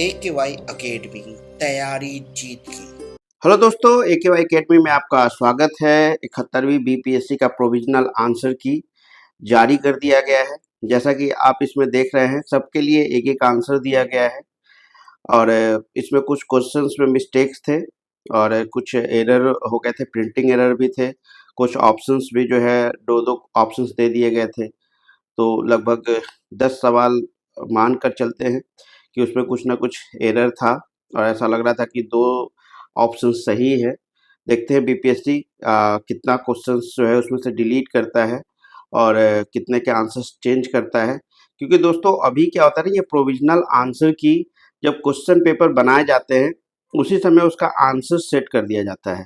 AKY academy तैयारी जीत की। Hello दोस्तों, AKY अकेडमी में आपका स्वागत है। 71वीं बीपीएससी का प्रोविजनल आंसर की जारी कर दिया गया है। जैसा कि आप इसमें देख रहे हैं, सबके लिए एक एक आंसर दिया गया है और इसमें कुछ क्वेश्चंस में मिस्टेक्स थे और कुछ एरर हो गए थे, प्रिंटिंग एरर भी थे। कुछ ऑप्शंस भी जो है दो दो ऑप्शंस दे दिए गए थे। तो लगभग 10 सवाल मान कर चलते हैं कि उसमें कुछ ना कुछ एरर था और ऐसा लग रहा था कि 2 ऑप्शन सही है। देखते हैं बीपीएससी कितना क्वेश्चंस जो है उसमें से डिलीट करता है और कितने के आंसर्स चेंज करता है। क्योंकि दोस्तों अभी क्या होता है ना, ये प्रोविजनल आंसर की जब क्वेश्चन पेपर बनाए जाते हैं उसी समय उसका आंसर सेट कर दिया जाता है।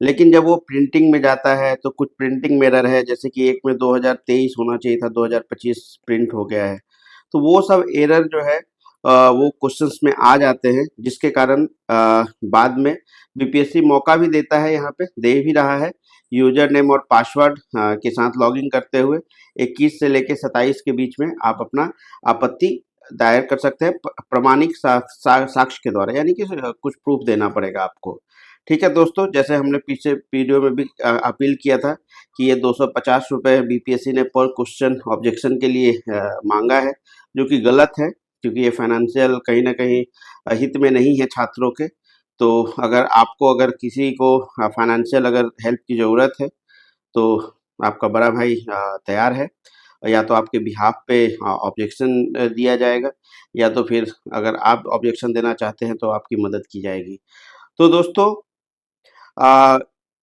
लेकिन जब वो प्रिंटिंग में जाता है तो कुछ प्रिंटिंग में एरर है, जैसे कि एक में 2023 होना चाहिए था, 2025 प्रिंट हो गया है। तो वो सब एरर जो है वो क्वेश्चंस में आ जाते हैं, जिसके कारण बाद में बीपीएससी मौका भी देता है, यहाँ पे दे भी रहा है। यूजर नेम और पासवर्ड के साथ लॉगिन करते हुए 21 से लेकर 27 के बीच में आप अपना आपत्ति दायर कर सकते हैं प्रमाणिक साक्ष्य के द्वारा, यानी कि कुछ प्रूफ देना पड़ेगा आपको। ठीक है दोस्तों, जैसे हमने पीछे वीडियो में भी अपील किया था कि ये 250 रुपये बीपीएससी ने पर क्वेश्चन ऑब्जेक्शन के लिए मांगा है, जो कि गलत है, क्योंकि ये फाइनेंशियल कहीं ना कहीं हित में नहीं है छात्रों के। तो अगर किसी को फाइनेंशियल अगर हेल्प की ज़रूरत है तो आपका बड़ा भाई तैयार है। या तो आपके बिहाफ पे ऑब्जेक्शन दिया जाएगा, या तो फिर अगर आप ऑब्जेक्शन देना चाहते हैं तो आपकी मदद की जाएगी। तो दोस्तों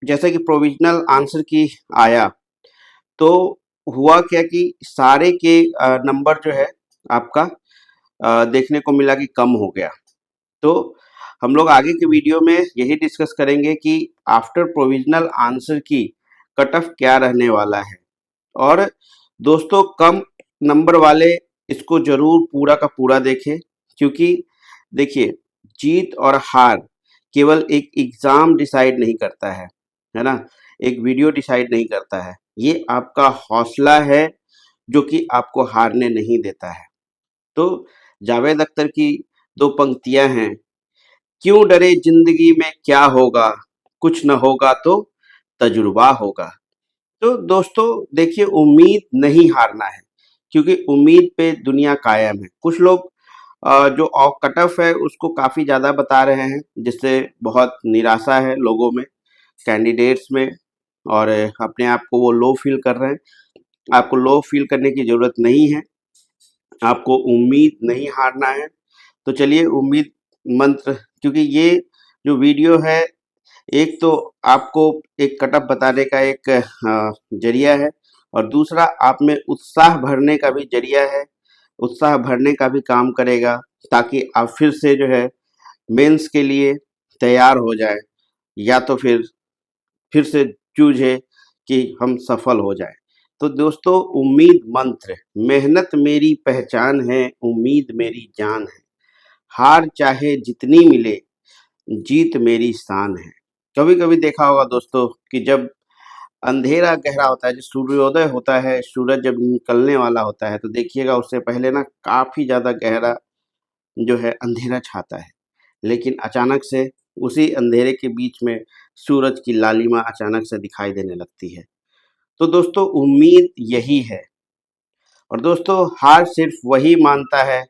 जैसे कि प्रोविजनल आंसर की आया, तो हुआ क्या कि सारे के नंबर जो है आपका देखने को मिला कि कम हो गया। तो हम लोग आगे के वीडियो में यही डिस्कस करेंगे कि आफ्टर प्रोविजनल आंसर की कट ऑफ क्या रहने वाला है। और दोस्तों कम नंबर वाले इसको जरूर पूरा का पूरा देखें, क्योंकि देखिए जीत और हार केवल एक एग्जाम डिसाइड नहीं करता है ना, एक वीडियो डिसाइड नहीं करता है। ये आपका हौसला है जो कि आपको हारने नहीं देता है। तो जावेद अख्तर की 2 पंक्तियां हैं, क्यों डरे जिंदगी में क्या होगा, कुछ न होगा तो तजुर्बा होगा। तो दोस्तों देखिए, उम्मीद नहीं हारना है, क्योंकि उम्मीद पे दुनिया कायम है। कुछ लोग जो कट ऑफ है उसको काफ़ी ज़्यादा बता रहे हैं, जिससे बहुत निराशा है लोगों में, कैंडिडेट्स में, और अपने आप को वो लो फील कर रहे हैं। आपको लो फील करने की ज़रूरत नहीं है, आपको उम्मीद नहीं हारना है। तो चलिए उम्मीद मंत्र, क्योंकि ये जो वीडियो है एक तो आपको एक कटअप बताने का एक जरिया है, और दूसरा आप में उत्साह भरने का भी जरिया है, उत्साह भरने का भी काम करेगा, ताकि आप फिर से जो है मेंस के लिए तैयार हो जाए, या तो फिर से जूझे कि हम सफल हो जाए। तो दोस्तों उम्मीद मंत्र, मेहनत मेरी पहचान है, उम्मीद मेरी जान है, हार चाहे जितनी मिले, जीत मेरी शान है। कभी कभी देखा होगा दोस्तों कि जब अंधेरा गहरा होता है, जब सूर्योदय होता है, सूरज जब निकलने वाला होता है, तो देखिएगा उससे पहले ना काफी ज्यादा गहरा जो है अंधेरा छाता है, लेकिन अचानक से उसी अंधेरे के बीच में सूरज की लालिमा अचानक से दिखाई देने लगती है। तो दोस्तों उम्मीद यही है। और दोस्तों हार सिर्फ वही मानता है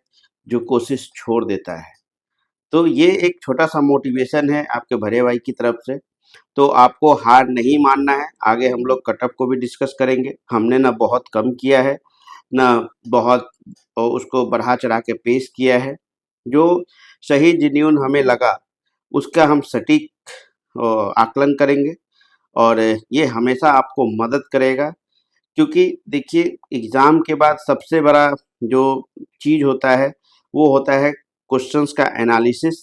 जो कोशिश छोड़ देता है। तो ये एक छोटा सा मोटिवेशन है आपके भरे भाई की तरफ से। तो आपको हार नहीं मानना है। आगे हम लोग कटअप को भी डिस्कस करेंगे। हमने ना बहुत कम किया है, ना बहुत उसको बढ़ा चढ़ा के पेश किया है। जो सही जेन्युइन हमें लगा उसका हम सटीक आकलन करेंगे, और ये हमेशा आपको मदद करेगा। क्योंकि देखिए एग्ज़ाम के बाद सबसे बड़ा जो चीज़ होता है वो होता है क्वेश्चंस का एनालिसिस,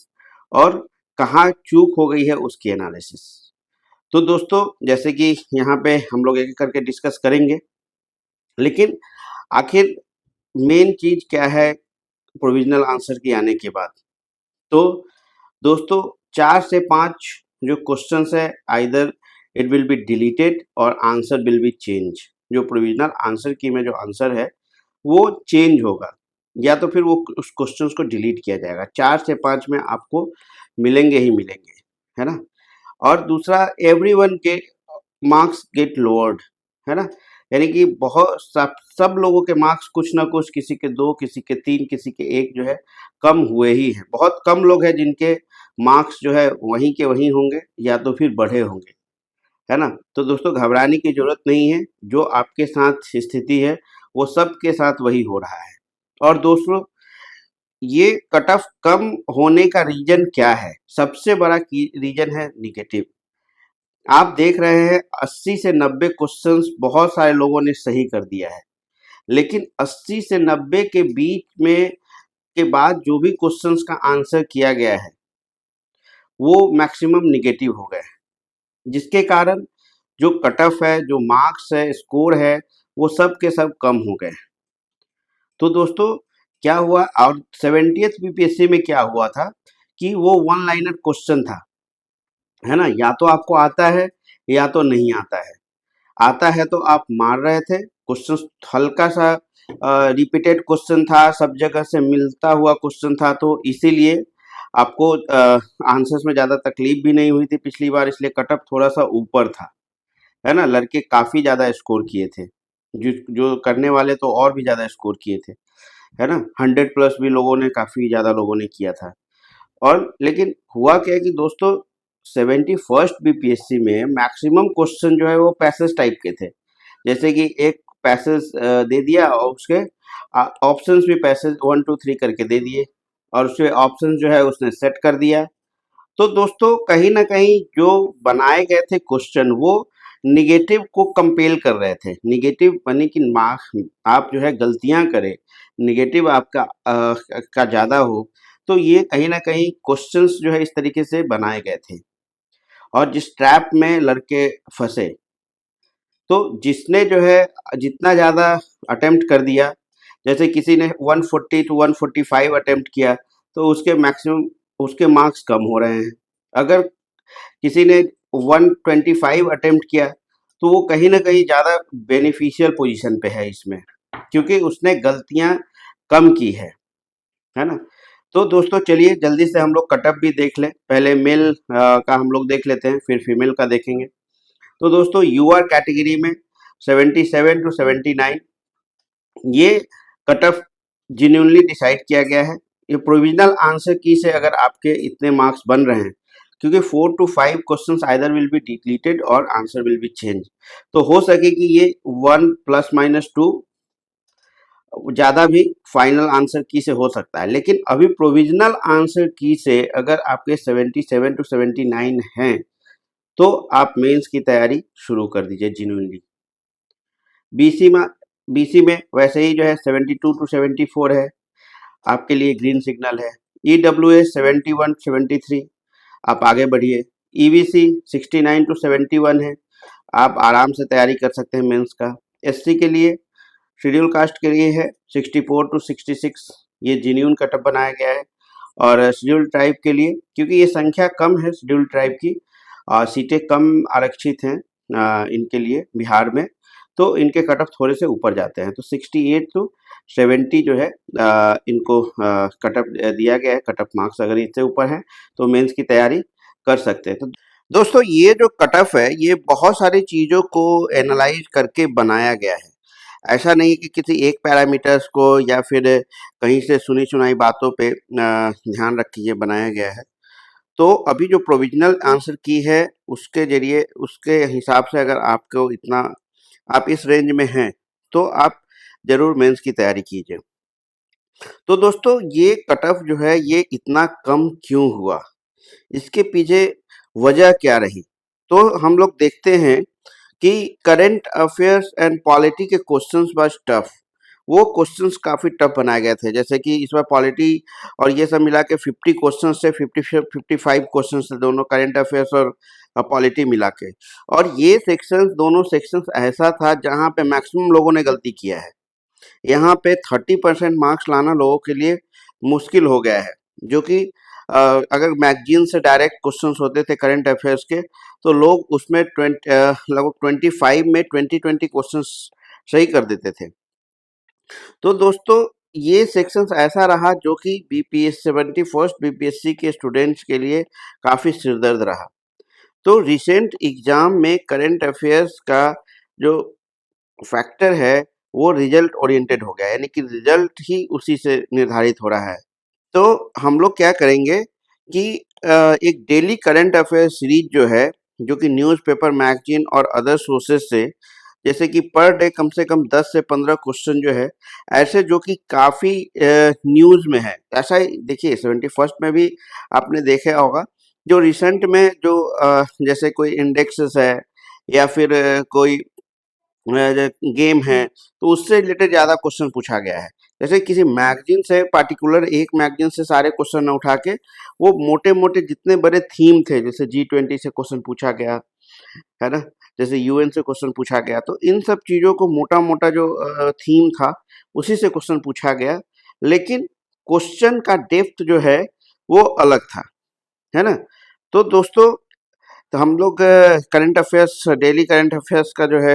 और कहाँ चूक हो गई है उसकी एनालिसिस। तो दोस्तों जैसे कि यहाँ पे हम लोग एक एक करके डिस्कस करेंगे, लेकिन आखिर मेन चीज़ क्या है प्रोविजनल आंसर की आने के बाद। तो दोस्तों 4 से 5 जो क्वेश्चंस है, either it will be deleted और आंसर विल बी चेंज। जो प्रोविजनल आंसर की में जो आंसर है वो चेंज होगा। या तो फिर वो उस क्वेश्चंस को डिलीट किया जाएगा। 4 से 5 में आपको मिलेंगे ही मिलेंगे, है ना? और दूसरा, एवरीवन के मार्क्स गेट लोअर्ड, है ना? यानी कि बहुत सब लोगों के मार्क्स कुछ ना कुछ, किसी के 2, किसी के 3, किसी के 1 जो है कम हुए ही हैं। बहुत कम लोग हैं जिनके मार्क्स जो है वहीं के वहीं होंगे या तो फिर बढ़े होंगे, है ना? तो दोस्तों घबराने की ज़रूरत नहीं है, जो आपके साथ स्थिति है वो सबके साथ वही हो रहा है। और दोस्तों ये कट ऑफ कम होने का रीज़न क्या है? सबसे बड़ा की रीज़न है नेगेटिव। आप देख रहे हैं 80 से 90 क्वेश्चंस बहुत सारे लोगों ने सही कर दिया है, लेकिन 80 से 90 के बीच में के बाद जो भी क्वेश्चंस का आंसर किया गया है, वो मैक्सिमम नेगेटिव हो गए हैं, जिसके कारण जो कट ऑफ है, जो मार्क्स है, स्कोर है, वो सब के सब कम हो गए। तो दोस्तों क्या हुआ, और 70th बीपीएससी में क्या हुआ था कि वो वन लाइनर क्वेश्चन था, है ना? या तो आपको आता है या तो नहीं आता है। आता है तो आप मार रहे थे, क्वेश्चन हल्का सा रिपीटेड क्वेश्चन था, सब जगह से मिलता हुआ क्वेश्चन था, तो इसीलिए आपको आंसर्स में ज़्यादा तकलीफ भी नहीं हुई थी पिछली बार, इसलिए कट ऑफ थोड़ा सा ऊपर था, है ना? लड़के काफ़ी ज़्यादा स्कोर किए थे, जो जो करने वाले तो और भी ज़्यादा स्कोर किए थे, है ना? 100 प्लस भी लोगों ने, काफ़ी ज़्यादा लोगों ने किया था। और लेकिन हुआ क्या है कि दोस्तों 71st बीपीएससी में मैक्सिमम क्वेश्चन जो है वो पैसेज टाइप के थे। जैसे कि एक पैसेज दे दिया और उसके ऑप्शंस भी पैसेज 1 2 3 करके दे दिए, और उसके ऑप्शन जो है उसने सेट कर दिया। तो दोस्तों कहीं ना कहीं जो बनाए गए थे क्वेश्चन, वो निगेटिव को कंपेल कर रहे थे। निगेटिव यानी कि मार्क्स आप जो है गलतियां करें, निगेटिव आपका का ज़्यादा हो, तो ये कहीं ना कहीं क्वेश्चंस जो है इस तरीके से बनाए गए थे। और जिस ट्रैप में लड़के फंसे, तो जिसने जो है जितना ज़्यादा अटेम्प्ट कर दिया, जैसे किसी ने 140 टू 145 अटेम्प्ट किया, तो उसके मैक्सिमम उसके मार्क्स कम हो रहे हैं। अगर किसी ने 125 अटेम्प्ट किया, तो वो कहीं ना कहीं ज़्यादा बेनिफिशियल पोजीशन पे है इसमें, क्योंकि उसने गलतियां कम की है ना? तो दोस्तों चलिए जल्दी से हम लोग कटअप भी देख लें। पहले मेल का हम लोग देख लेते हैं, फिर फीमेल का देखेंगे। तो दोस्तों यूआर कैटेगरी में 77 टू 79 ये कट ऑफ जेन्युइनली डिसाइड किया गया है। ये प्रोविजनल आंसर की से अगर आपके इतने मार्क्स बन रहे हैं, क्योंकि 4 to 5 questions either will be deleted और आंसर विल बी चेंज, तो हो सके कि ये 1 प्लस माइनस 2 ज़्यादा भी फाइनल आंसर की से हो सकता है। लेकिन अभी प्रोविजनल आंसर की से अगर आपके 77 टू 79 हैं, तो आप मेंस की तैयारी शुरू कर दीजिए जेन्युइनली। बीसी में बीसी में वैसे ही जो है 72 टू 74 है, आपके लिए ग्रीन सिग्नल है। ईडब्ल्यूएस 71 73, आप आगे बढ़िए। ईवीसी 69 टू 71 है, आप आराम से तैयारी कर सकते हैं मेंस का। एससी के लिए, शेड्यूल कास्ट के लिए है 64 टू 66, ये जेन्युइन कटअप बनाया गया है। और शेड्यूल ट्राइब के लिए, क्योंकि ये संख्या कम है शेड्यूल ट्राइब की, सीटें कम आरक्षित हैं इनके लिए बिहार में, तो इनके कटअप थोड़े से ऊपर जाते हैं। तो 68 टू 70 जो है इनको कटअप दिया गया है। कटअप मार्क्स अगर इससे ऊपर हैं तो मेंस की तैयारी कर सकते हैं। तो दोस्तों ये जो कटअप है, ये बहुत सारी चीज़ों को एनालाइज करके बनाया गया है। ऐसा नहीं कि किसी एक पैरामीटर्स को या फिर कहीं से सुनी सुनाई बातों पे ध्यान रख के ये बनाया गया है। तो अभी जो प्रोविजनल आंसर की है, उसके जरिए, उसके हिसाब से अगर आपको इतना, आप इस रेंज में हैं, तो आप जरूर मेंस की तैयारी कीजिए। तो दोस्तों ये कट ऑफ जो है ये इतना कम क्यों हुआ, इसके पीछे वजह क्या रही? तो हम लोग देखते हैं कि करंट अफेयर्स एंड पॉलिटी के क्वेश्चंस वाज टफ। वो क्वेश्चंस काफ़ी टफ बनाए गए थे, जैसे कि इस बार पॉलिटी और ये सब मिला के 50 क्वेश्चन से 55 क्वेश्चन थे, दोनों करंट अफेयर्स और पॉलिटी मिला के। और ये सेक्शंस, दोनों सेक्शंस ऐसा था जहाँ पे मैक्सिमम लोगों ने गलती किया है। यहाँ पे 30% मार्क्स लाना लोगों के लिए मुश्किल हो गया है, जो कि अगर मैगजीन से डायरेक्ट क्वेश्चंस होते थे करंट अफेयर्स के, तो लोग उसमें लगभग 25 में 20 क्वेश्चंस सही कर देते थे। तो दोस्तों ये सेक्शंस ऐसा रहा जो कि बीपीएस 71st बीपीएससी के स्टूडेंट्स के लिए काफ़ी सिरदर्द रहा। तो रिसेंट एग्ज़ाम में करंट अफेयर्स का जो फैक्टर है, वो रिजल्ट ओरिएंटेड हो गया है, यानी कि रिजल्ट ही उसी से निर्धारित हो रहा है। तो हम लोग क्या करेंगे कि एक डेली करंट अफेयर सीरीज जो है, जो कि न्यूज़पेपर, मैगज़ीन और अदर सोर्सेज से, जैसे कि पर डे कम से कम 10 से 15 क्वेश्चन जो है, ऐसे जो कि काफ़ी न्यूज़ में है। ऐसा ही देखिए 71st में भी आपने देखा होगा, जो रिसेंट में जो जैसे कोई इंडेक्सेस है या फिर कोई गेम है, तो उससे रिलेटेड ज़्यादा क्वेश्चन पूछा गया है। जैसे किसी मैगज़ीन से, पार्टिकुलर एक मैगज़ीन से सारे क्वेश्चन न उठा के, वो मोटे-मोटे जितने बड़े थीम थे, जैसे G20 से क्वेश्चन पूछा गया, है ना? जैसे यूएन से क्वेश्चन पूछा गया, तो इन सब चीज़ों को मोटा-मोटा जो थीम था, उसी से क्वेश्चन पूछा गया। लेकिन क्वेश्चन का डेप्थ जो है, वो अलग था, है ना? तो दोस्तों, तो हम लोग current affairs, daily current affairs का जो है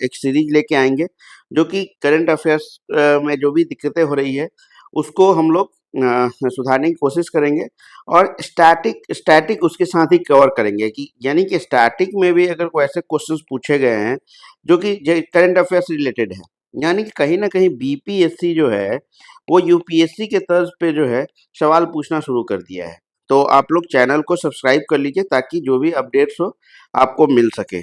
एक सीरीज लेके आएंगे, जो कि करंट अफेयर्स में जो भी दिक्कतें हो रही है, उसको हम लोग सुधारने की कोशिश करेंगे। और स्टैटिक स्टैटिक उसके साथ ही कवर करेंगे, कि यानी कि स्टैटिक में भी अगर कोई ऐसे क्वेश्चंस पूछे गए हैं जो कि करंट अफेयर से रिलेटेड है, यानी कि कहीं ना कहीं बीपीएससी जो है, वो यूपीएससी के तर्ज पे जो है सवाल पूछना शुरू कर दिया है। तो आप लोग चैनल को सब्सक्राइब कर लीजिए, ताकि जो भी अपडेट्स हो आपको मिल सके।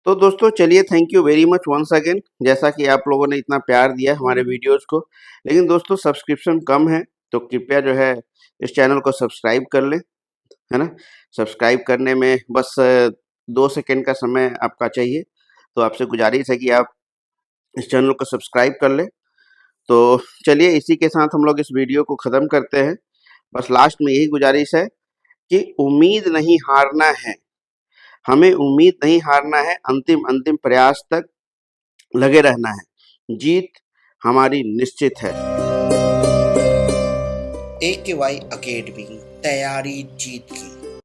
तो दोस्तों चलिए, thank you very much once again, जैसा कि आप लोगों ने इतना प्यार दिया हमारे वीडियोस को। लेकिन दोस्तों, सब्सक्रिप्शन कम है, तो कृपया जो है इस चैनल को सब्सक्राइब कर लें, है ना? सब्सक्राइब करने में बस 2 सेकंड का समय आपका चाहिए। तो आपसे गुजारिश है कि आप इस चैनल को सब्सक्राइब कर लें। तो चलिए, इसी के साथ हम लोग इस वीडियो को ख़त्म करते हैं। बस लास्ट में यही गुजारिश है कि उम्मीद नहीं हारना है, हमें उम्मीद नहीं हारना है, अंतिम प्रयास तक लगे रहना है, जीत हमारी निश्चित है। AKY अकेडमी, तैयारी जीत की।